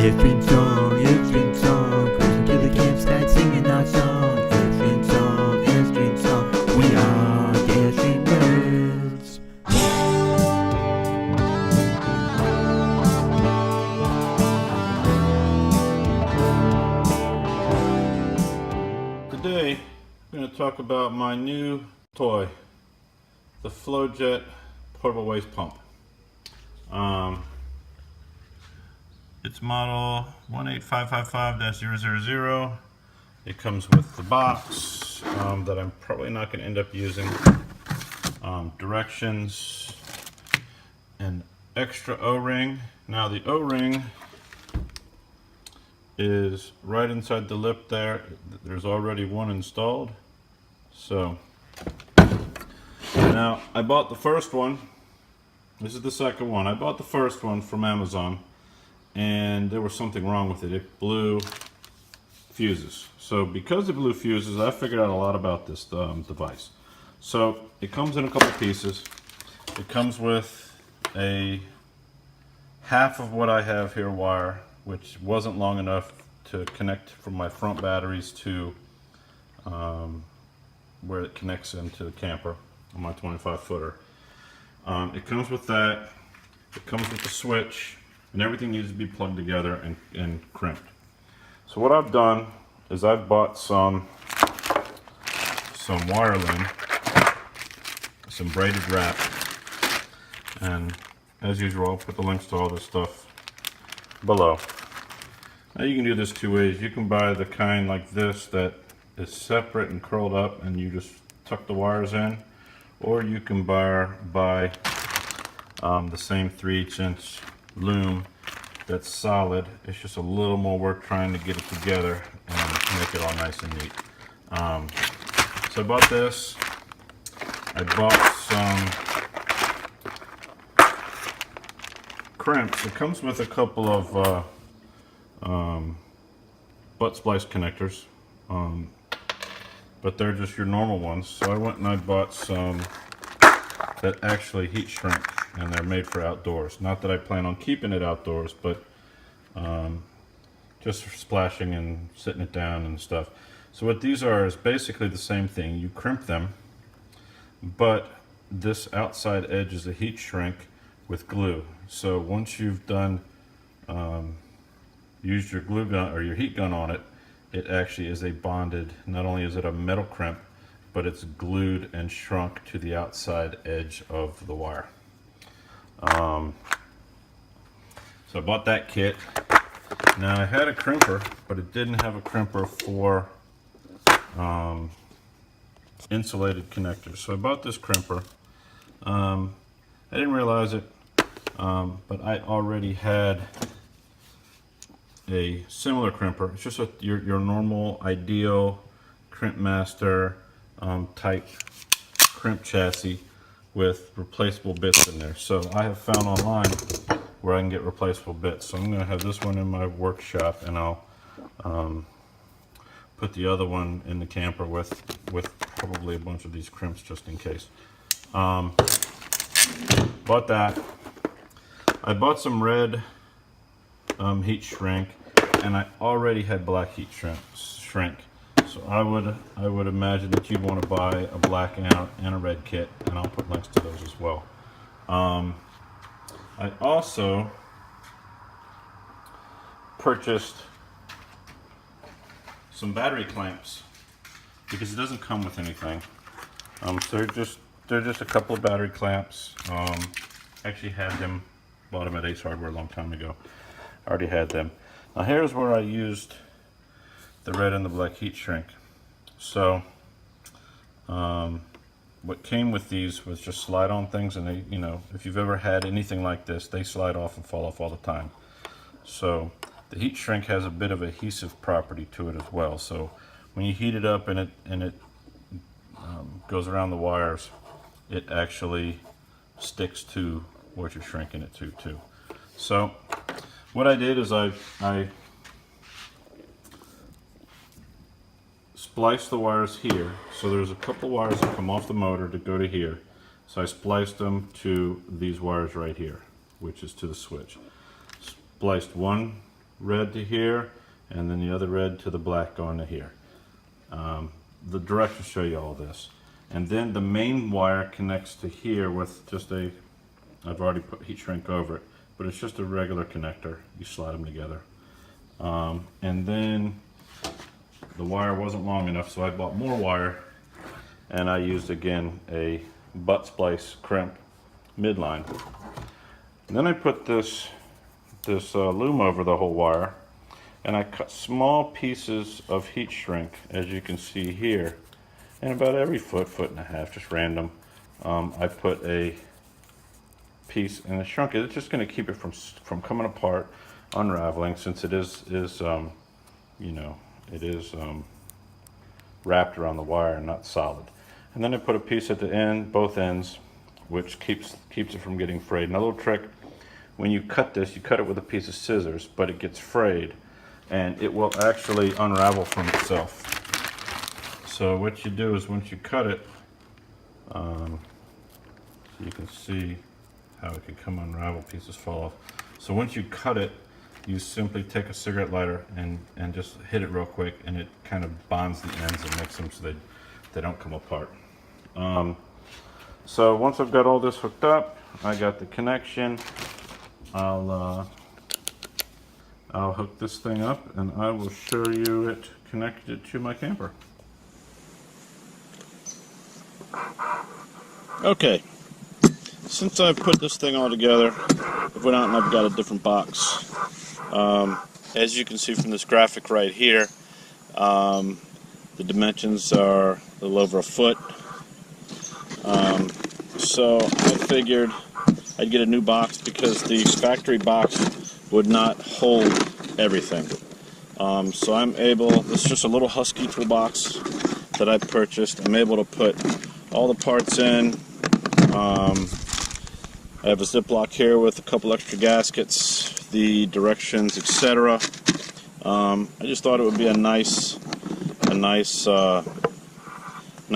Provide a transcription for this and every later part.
Airstream song, cruising to the campsite singing our song. Airstream song, we are the Airstream nerds. Today, I'm going to talk about my new toy, the Flojet portable waste pump. It's model 18555-000. It comes with the box that I'm probably not going to end up using. Directions, an extra O-ring. Now the O-ring is right inside the lip there. There's already one installed. So now I bought the first one. This is the second one. I bought the first one from Amazon, and there was something wrong with it. It blew fuses. So because it blew fuses, I figured out a lot about this device. So it comes in a couple pieces. It comes with a half of what I have here wire, which wasn't long enough to connect from my front batteries to where it connects into the camper on my 25-footer. It comes with that. It comes with the switch, and everything needs to be plugged together and crimped. So what I've done is I've bought some wireline, some braided wrap, and as usual I'll put the links to all this stuff below. Now you can do this two ways. You can buy the kind like this that is separate and curled up and you just tuck the wires in, or you can buy the same 3/8" loom that's solid. It's just a little more work trying to get it together and make it all nice and neat. So I bought this. I bought some crimps. It comes with a couple of butt splice connectors, but they're just your normal ones. So I went and I bought some that actually heat shrink, and they're made for outdoors. Not that I plan on keeping it outdoors, but just for splashing and sitting it down and stuff. So what these are is basically the same thing. You crimp them, but this outside edge is a heat shrink with glue. So once you've done used your glue gun or your heat gun on it, it actually is a bonded, not only is it a metal crimp, but it's glued and shrunk to the outside edge of the wire. So I bought that kit. Now I had a crimper, but it didn't have a crimper for insulated connectors. So I bought this crimper. I didn't realize it, but I already had a similar crimper. It's just your normal ideal crimp master type crimp chassis with replaceable bits in there. So I have found online where I can get replaceable bits. So I'm going to have this one in my workshop, and I'll put the other one in the camper with probably a bunch of these crimps just in case. Bought that. I bought some red heat shrink, and I already had black heat shrink. So I would imagine that you'd want to buy a black and a red kit, and I'll put links to those as well. I also purchased some battery clamps because it doesn't come with anything. So they're just a couple of battery clamps. Actually had them, bought them at Ace Hardware a long time ago. I already had them. Now here's where I used the red and the black heat shrink. So what came with these was just slide on things, and they, if you've ever had anything like this, they slide off and fall off all the time. So the heat shrink has a bit of adhesive property to it as well. So when you heat it up and it goes around the wires, it actually sticks to what you're shrinking it to too. So what I did is I spliced the wires here. So there's a couple wires that come off the motor to go to here. So I spliced them to these wires right here, which is to the switch. Spliced one red to here, and then the other red to the black going to here. The directions show you all this. And then the main wire connects to here with just a, I've already put heat shrink over it, but it's just a regular connector. You slide them together. And then the wire wasn't long enough, so I bought more wire, and I used again a butt splice crimp midline. And then I put this loom over the whole wire, and I cut small pieces of heat shrink, as you can see here, and about every foot and a half, just random. I put a piece and I shrunk it. It's just going to keep it from coming apart, unraveling, since it is you know, it is wrapped around the wire and not solid. And then I put a piece at the end, both ends, which keeps it from getting frayed. And a little trick: when you cut this, you cut it with a piece of scissors, but it gets frayed, and it will actually unravel from itself. So what you do is, once you cut it, so you can see how it can come unravel, pieces fall off. So once you cut it, you simply take a cigarette lighter and just hit it real quick, and it kind of bonds the ends and makes them so they don't come apart. So once I've got all this hooked up, I got the connection. I'll hook this thing up, and I will show you it connected to my camper. Okay, since I've put this thing all together, I've went out and I've got a different box. As you can see from this graphic right here, the dimensions are a little over a foot. So I figured I'd get a new box because the factory box would not hold everything. So I'm able, this is just a little husky toolbox that I purchased. I'm able to put all the parts in. I have a Ziploc here with a couple extra gaskets, the directions, etc. I just thought it would be a nice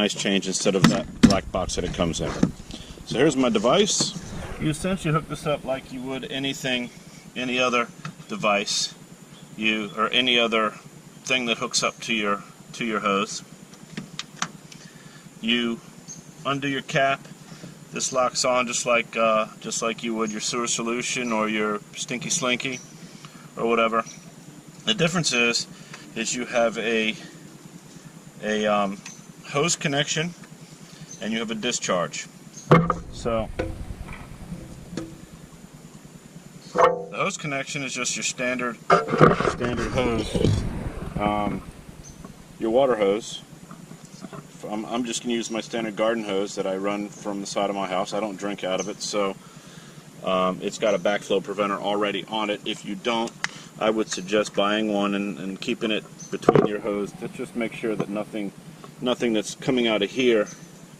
change instead of that black box that it comes in. So here's my device. You essentially hook this up like you would any other device, or any other thing that hooks up to your hose. You undo your cap. This locks on just like you would your sewer solution or your stinky slinky or whatever. The difference is you have a hose connection and you have a discharge. So the hose connection is just your standard hose, your water hose. I'm just going to use my standard garden hose that I run from the side of my house. I don't drink out of it, so it's got a backflow preventer already on it. If you don't, I would suggest buying one and keeping it between your hose to just make sure that nothing that's coming out of here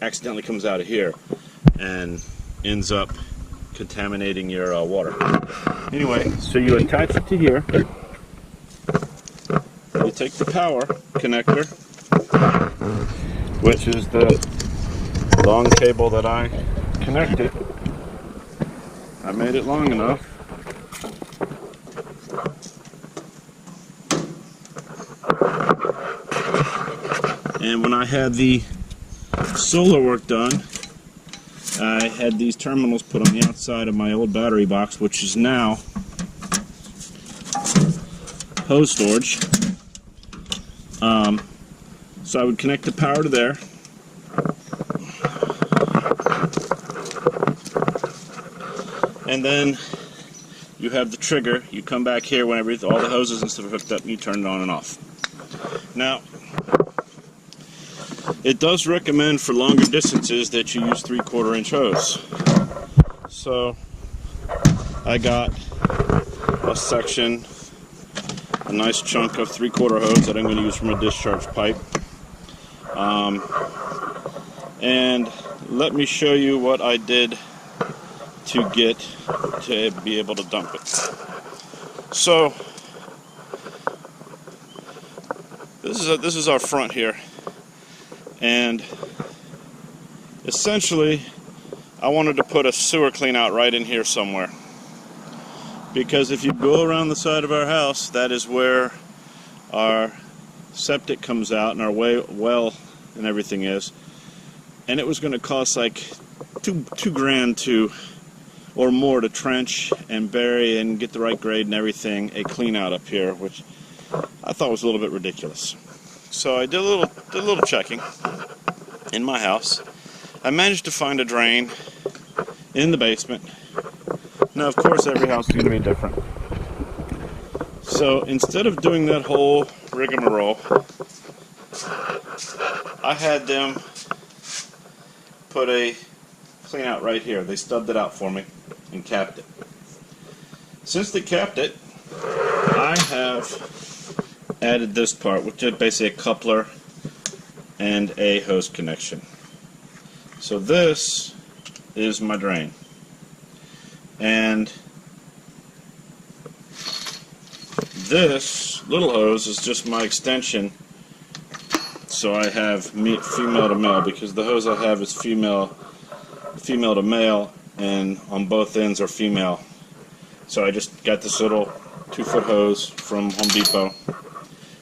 accidentally comes out of here and ends up contaminating your water. Anyway, so you attach it to here. You take the power connector, which is the long cable that I connected. I made it long enough. And when I had the solar work done, I had these terminals put on the outside of my old battery box, which is now hose storage. So I would connect the power to there. And then you have the trigger. You come back here whenever all the hoses and stuff are hooked up, and you turn it on and off. Now, it does recommend for longer distances that you use 3/4 inch hose. So I got a section, a nice chunk of 3/4 hose that I'm going to use from a discharge pipe. And let me show you what I did to get to be able to dump it. So this is our front here, and essentially I wanted to put a sewer clean out right in here somewhere. because if you go around the side of our house, that is where our septic comes out and our well and everything is, and it was going to cost like two grand to or more to trench and bury and get the right grade and everything, a clean out up here, which I thought was a little bit ridiculous. So I did a little checking in my house. I managed to find a drain in the basement. Now, of course, every house is going to be different. So instead of doing that whole rigmarole, I had them put a clean out right here. They stubbed it out for me and capped it. Since they capped it, I have added this part, which is basically a coupler and a hose connection. So this is my drain, and this little hose is just my extension, so I have female to male, because the hose I have is female to male, and on both ends are female. So I just got this little 2-foot hose from Home Depot,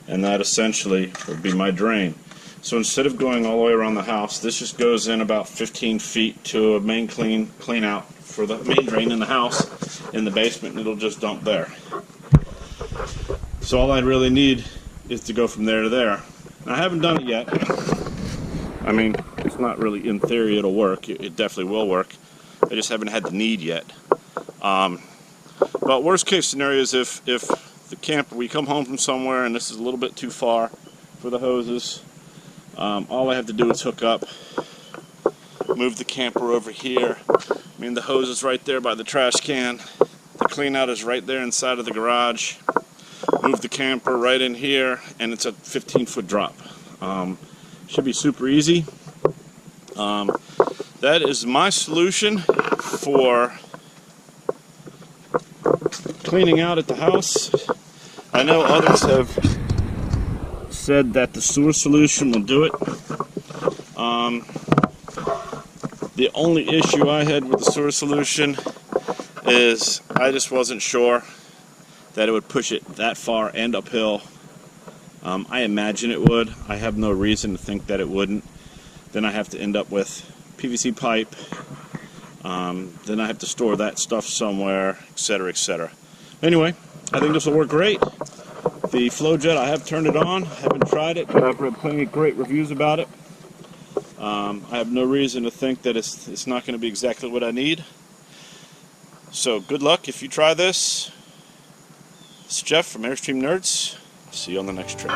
and that essentially would be my drain. So instead of going all the way around the house, this just goes in about 15 feet to a main clean out for the main drain in the house in the basement, and it'll just dump there. So all I really need is to go from there to there. I haven't done it yet. I mean, it's not really, in theory it'll work. It definitely will work. I just haven't had the need yet. But worst case scenario is if the camper, we come home from somewhere and this is a little bit too far for the hoses, all I have to do is hook up, move the camper over here. I mean, the hose is right there by the trash can. The clean out is right there inside of the garage. Move the camper right in here, and it's a 15-foot drop. Should be super easy. That is my solution for cleaning out at the house. I know others have said that the sewer solution will do it. The only issue I had with the sewer solution is I just wasn't sure that it would push it that far and uphill. I imagine it would. I have no reason to think that it wouldn't. Then I have to end up with PVC pipe. Then I have to store that stuff somewhere, etc., etc. Anyway, I think this will work great. The Flojet, I have turned it on. I haven't tried it, but I've read plenty of great reviews about it. I have no reason to think that it's not going to be exactly what I need. So good luck if you try this. It's Jeff from Airstream Nerds. See you on the next trip.